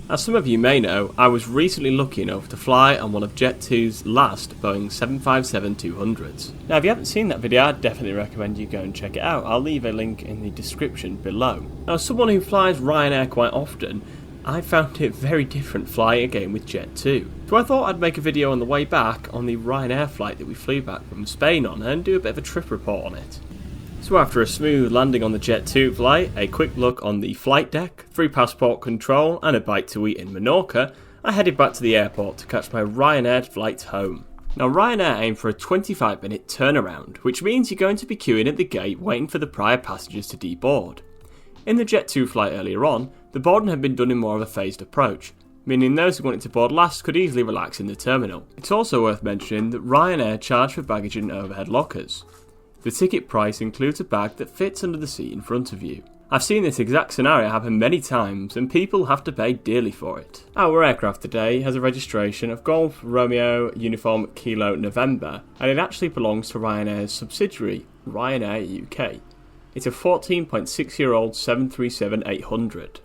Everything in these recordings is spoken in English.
As some of you may know, I was recently lucky enough to fly on one of Jet2's last Boeing 757-200s. Now if you haven't seen that video, I'd definitely recommend you go and check it out. I'll leave a link in the description below. Now as someone who flies Ryanair quite often, I found it very different flying again with Jet2. So I thought I'd make a video on the way back on the Ryanair flight that we flew back from Spain on and do a bit of a trip report on it. So after a smooth landing on the Jet2 flight, a quick look on the flight deck, through passport control and a bite to eat in Menorca, I headed back to the airport to catch my Ryanair flight home. Now Ryanair aim for a 25-minute turnaround, which means you're going to be queuing at the gate waiting for the prior passengers to deboard. In the Jet2 flight earlier on, the boarding had been done in more of a phased approach, meaning those who wanted to board last could easily relax in the terminal. It's also worth mentioning that Ryanair charge for baggage in overhead lockers. The ticket price includes a bag that fits under the seat in front of you. I've seen this exact scenario happen many times and people have to pay dearly for it. Our aircraft today has a registration of Golf Romeo Uniform Kilo November and it actually belongs to Ryanair's subsidiary, Ryanair UK. It's a 14.6-year-old 737-800.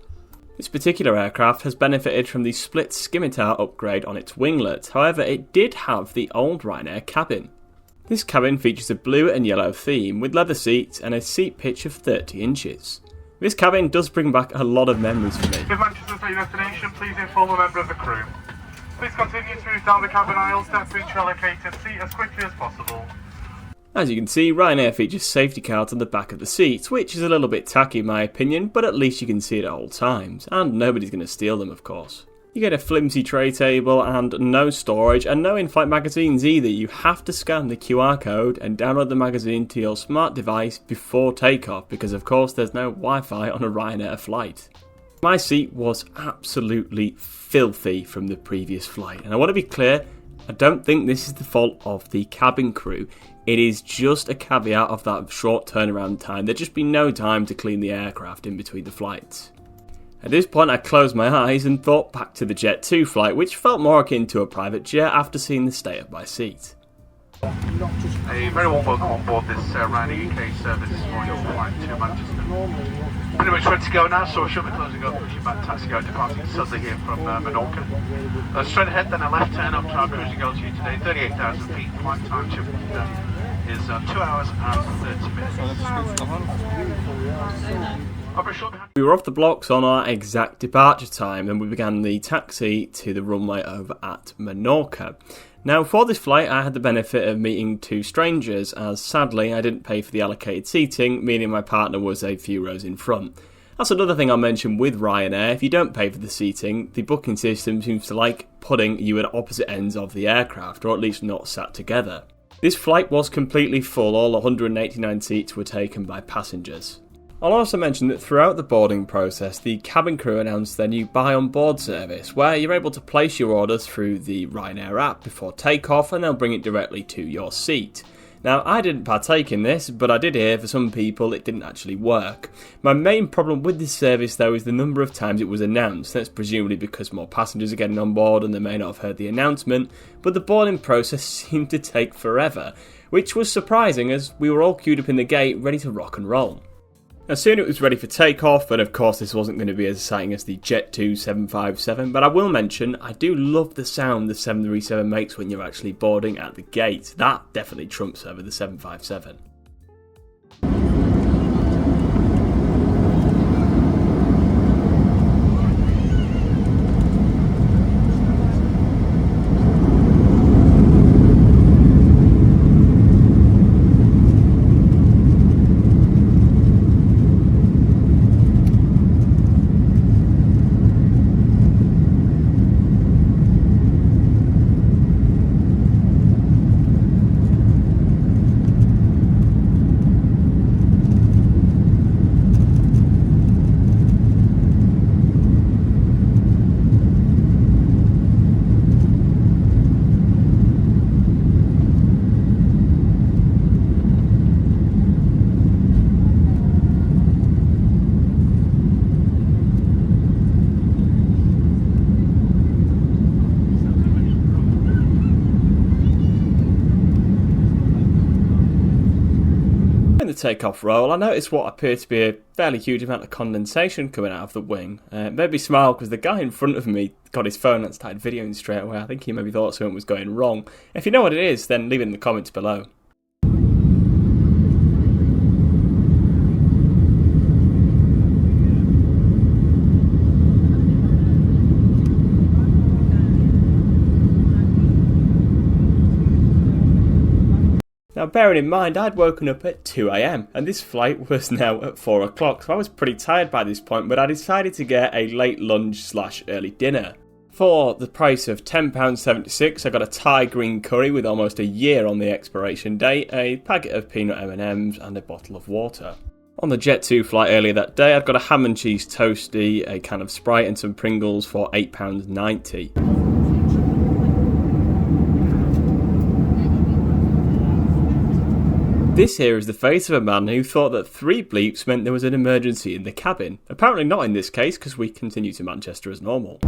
This particular aircraft has benefited from the split scimitar upgrade on its winglet, however it did have the old Ryanair cabin. This cabin features a blue and yellow theme with leather seats and a seat pitch of 30 inches. This cabin does bring back a lot of memories for me. If Manchester's your destination, please inform a member of the crew. Please continue to move down the cabin aisle, step into your allocated seat as quickly as possible. As you can see, Ryanair features safety cards on the back of the seats, which is a little bit tacky in my opinion, but at least you can see it at all times, and nobody's going to steal them of course. You get a flimsy tray table and no storage and no in-flight magazines either. You have to scan the QR code and download the magazine to your smart device before takeoff because of course there's no Wi-Fi on a Ryanair flight. My seat was absolutely filthy from the previous flight and I want to be clear, I don't think this is the fault of the cabin crew. It is just a caveat of that short turnaround time. There'd just be no time to clean the aircraft in between the flights. At this point I closed my eyes and thought back to the Jet2 flight, which felt more akin to a private jet after seeing the state of my seat. A very warm welcome on board this Ryanair UK service for your flight to Manchester. Pretty much ready to go now, so we should be closing up the back taxi go departing Sudley here from Menorca. Straight ahead then a left turn up to our cruising altitude today, 38,000 feet. Flight time to is 2 hours and 30 minutes. We were off the blocks on our exact departure time and we began the taxi to the runway over at Menorca. Now for this flight I had the benefit of meeting two strangers as sadly I didn't pay for the allocated seating, meaning my partner was a few rows in front. That's another thing I'll mention with Ryanair. If you don't pay for the seating, the booking system seems to like putting you at opposite ends of the aircraft, or at least not sat together. This flight was completely full, all 189 seats were taken by passengers. I'll also mention that throughout the boarding process, the cabin crew announced their new buy on board service, where you're able to place your orders through the Ryanair app before takeoff and they'll bring it directly to your seat. Now, I didn't partake in this, but I did hear for some people it didn't actually work. My main problem with this service though is the number of times it was announced. That's presumably because more passengers are getting on board and they may not have heard the announcement, but the boarding process seemed to take forever, which was surprising as we were all queued up in the gate ready to rock and roll. Now soon it was ready for takeoff, but of course this wasn't going to be as exciting as the Jet2 757, but I will mention I do love the sound the 737 makes when you're actually boarding at the gate. That definitely trumps over the 757. takeoff roll, I noticed what appeared to be a fairly huge amount of condensation coming out of the wing. It made me smile because the guy in front of me got his phone and started videoing straight away. I think he maybe thought something was going wrong. If you know what it is, then leave it in the comments below. Now, bearing in mind, I'd woken up at 2 AM and this flight was now at 4 o'clock, so I was pretty tired by this point, but I decided to get a late lunch / early dinner. For the price of £10.76, I got a Thai green curry with almost a year on the expiration date, a packet of peanut M&Ms and a bottle of water. On the Jet2 flight earlier that day, I'd got a ham and cheese toastie, a can of Sprite and some Pringles for £8.90. This here is the face of a man who thought that 3 bleeps meant there was an emergency in the cabin. Apparently not in this case, because we continue to Manchester as normal.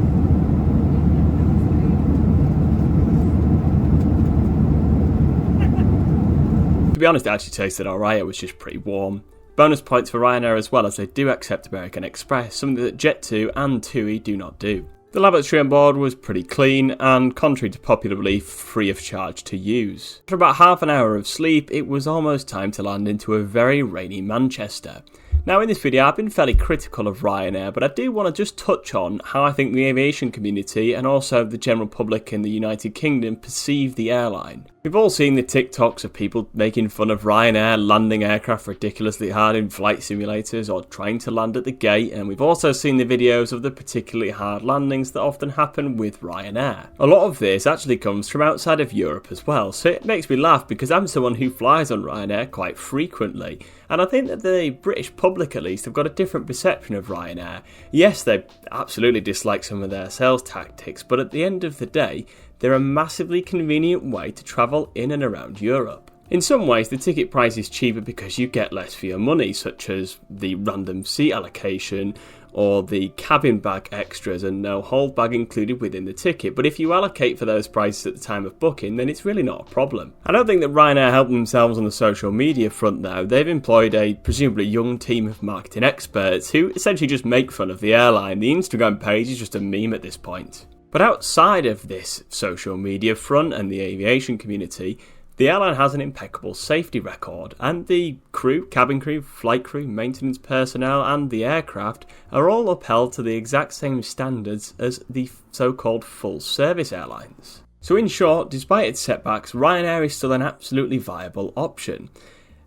To be honest, it actually tasted alright, it was just pretty warm. Bonus points for Ryanair as well, as they do accept American Express, something that Jet2 and TUI do not do. The lavatory on board was pretty clean and, contrary to popular belief, free of charge to use. After about half an hour of sleep, it was almost time to land into a very rainy Manchester. Now, in this video I've been fairly critical of Ryanair, but I do want to just touch on how I think the aviation community and also the general public in the United Kingdom perceive the airline. We've all seen the TikToks of people making fun of Ryanair landing aircraft ridiculously hard in flight simulators or trying to land at the gate, and we've also seen the videos of the particularly hard landings that often happen with Ryanair. A lot of this actually comes from outside of Europe as well, so it makes me laugh because I'm someone who flies on Ryanair quite frequently, and I think that the British public at least have got a different perception of Ryanair. Yes, they absolutely dislike some of their sales tactics, but at the end of the day, they're a massively convenient way to travel in and around Europe. In some ways, the ticket price is cheaper because you get less for your money, such as the random seat allocation or the cabin bag extras and no hold bag included within the ticket, but if you allocate for those prices at the time of booking, then it's really not a problem. I don't think that Ryanair helped themselves on the social media front though. They've employed a presumably young team of marketing experts who essentially just make fun of the airline. The Instagram page is just a meme at this point. But outside of this social media front and the aviation community, the airline has an impeccable safety record, and the crew, cabin crew, flight crew, maintenance personnel and the aircraft are all upheld to the exact same standards as the so-called full-service airlines. So in short, despite its setbacks, Ryanair is still an absolutely viable option.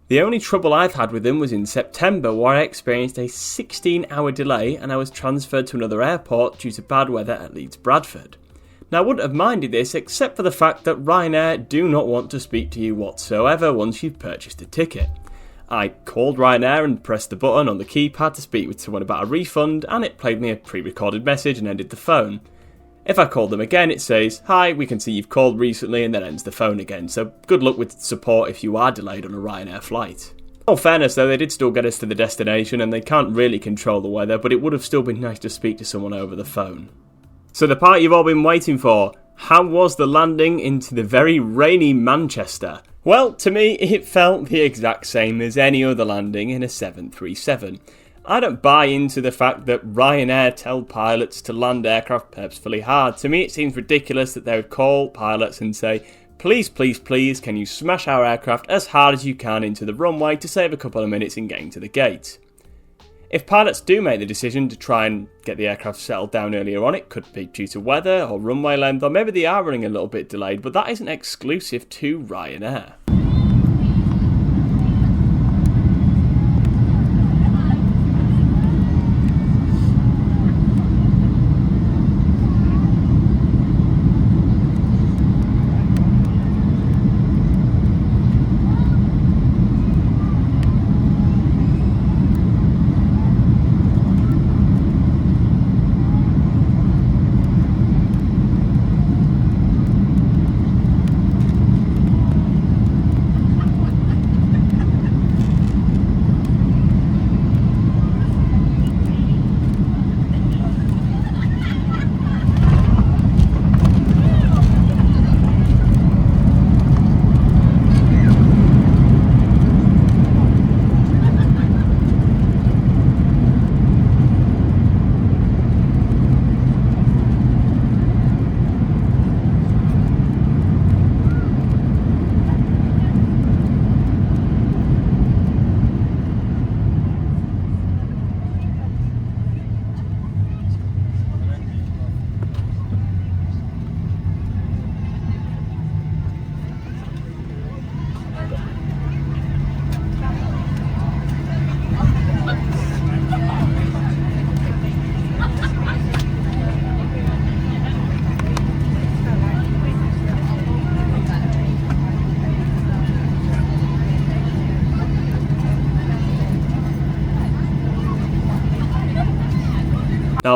The only trouble I've had with them was in September, where I experienced a 16-hour delay and I was transferred to another airport due to bad weather at Leeds Bradford. Now, I wouldn't have minded this except for the fact that Ryanair do not want to speak to you whatsoever once you've purchased a ticket. I called Ryanair and pressed the button on the keypad to speak with someone about a refund, and it played me a pre-recorded message and ended the phone. If I call them again, it says, "Hi, we can see you've called recently," and then ends the phone again, so good luck with support if you are delayed on a Ryanair flight. In all fairness though, they did still get us to the destination and they can't really control the weather, but it would have still been nice to speak to someone over the phone. So the part you've all been waiting for, how was the landing into the very rainy Manchester? Well, to me it felt the exact same as any other landing in a 737. I don't buy into the fact that Ryanair tell pilots to land aircraft purposefully hard. To me it seems ridiculous that they would call pilots and say, "Please, please, please, can you smash our aircraft as hard as you can into the runway to save a couple of minutes in getting to the gate." If pilots do make the decision to try and get the aircraft settled down earlier on, it could be due to weather or runway length, or maybe they are running a little bit delayed, but that isn't exclusive to Ryanair.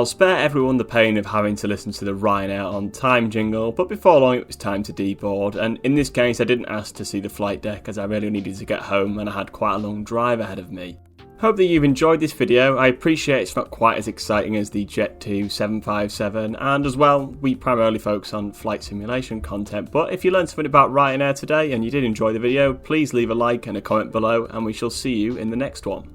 I'll spare everyone the pain of having to listen to the Ryanair on time jingle, but before long it was time to deboard, and in this case I didn't ask to see the flight deck as I really needed to get home and I had quite a long drive ahead of me. Hope that you've enjoyed this video. I appreciate it's not quite as exciting as the Jet2 757, and as well, we primarily focus on flight simulation content, but if you learned something about Ryanair today and you did enjoy the video, please leave a like and a comment below, and we shall see you in the next one.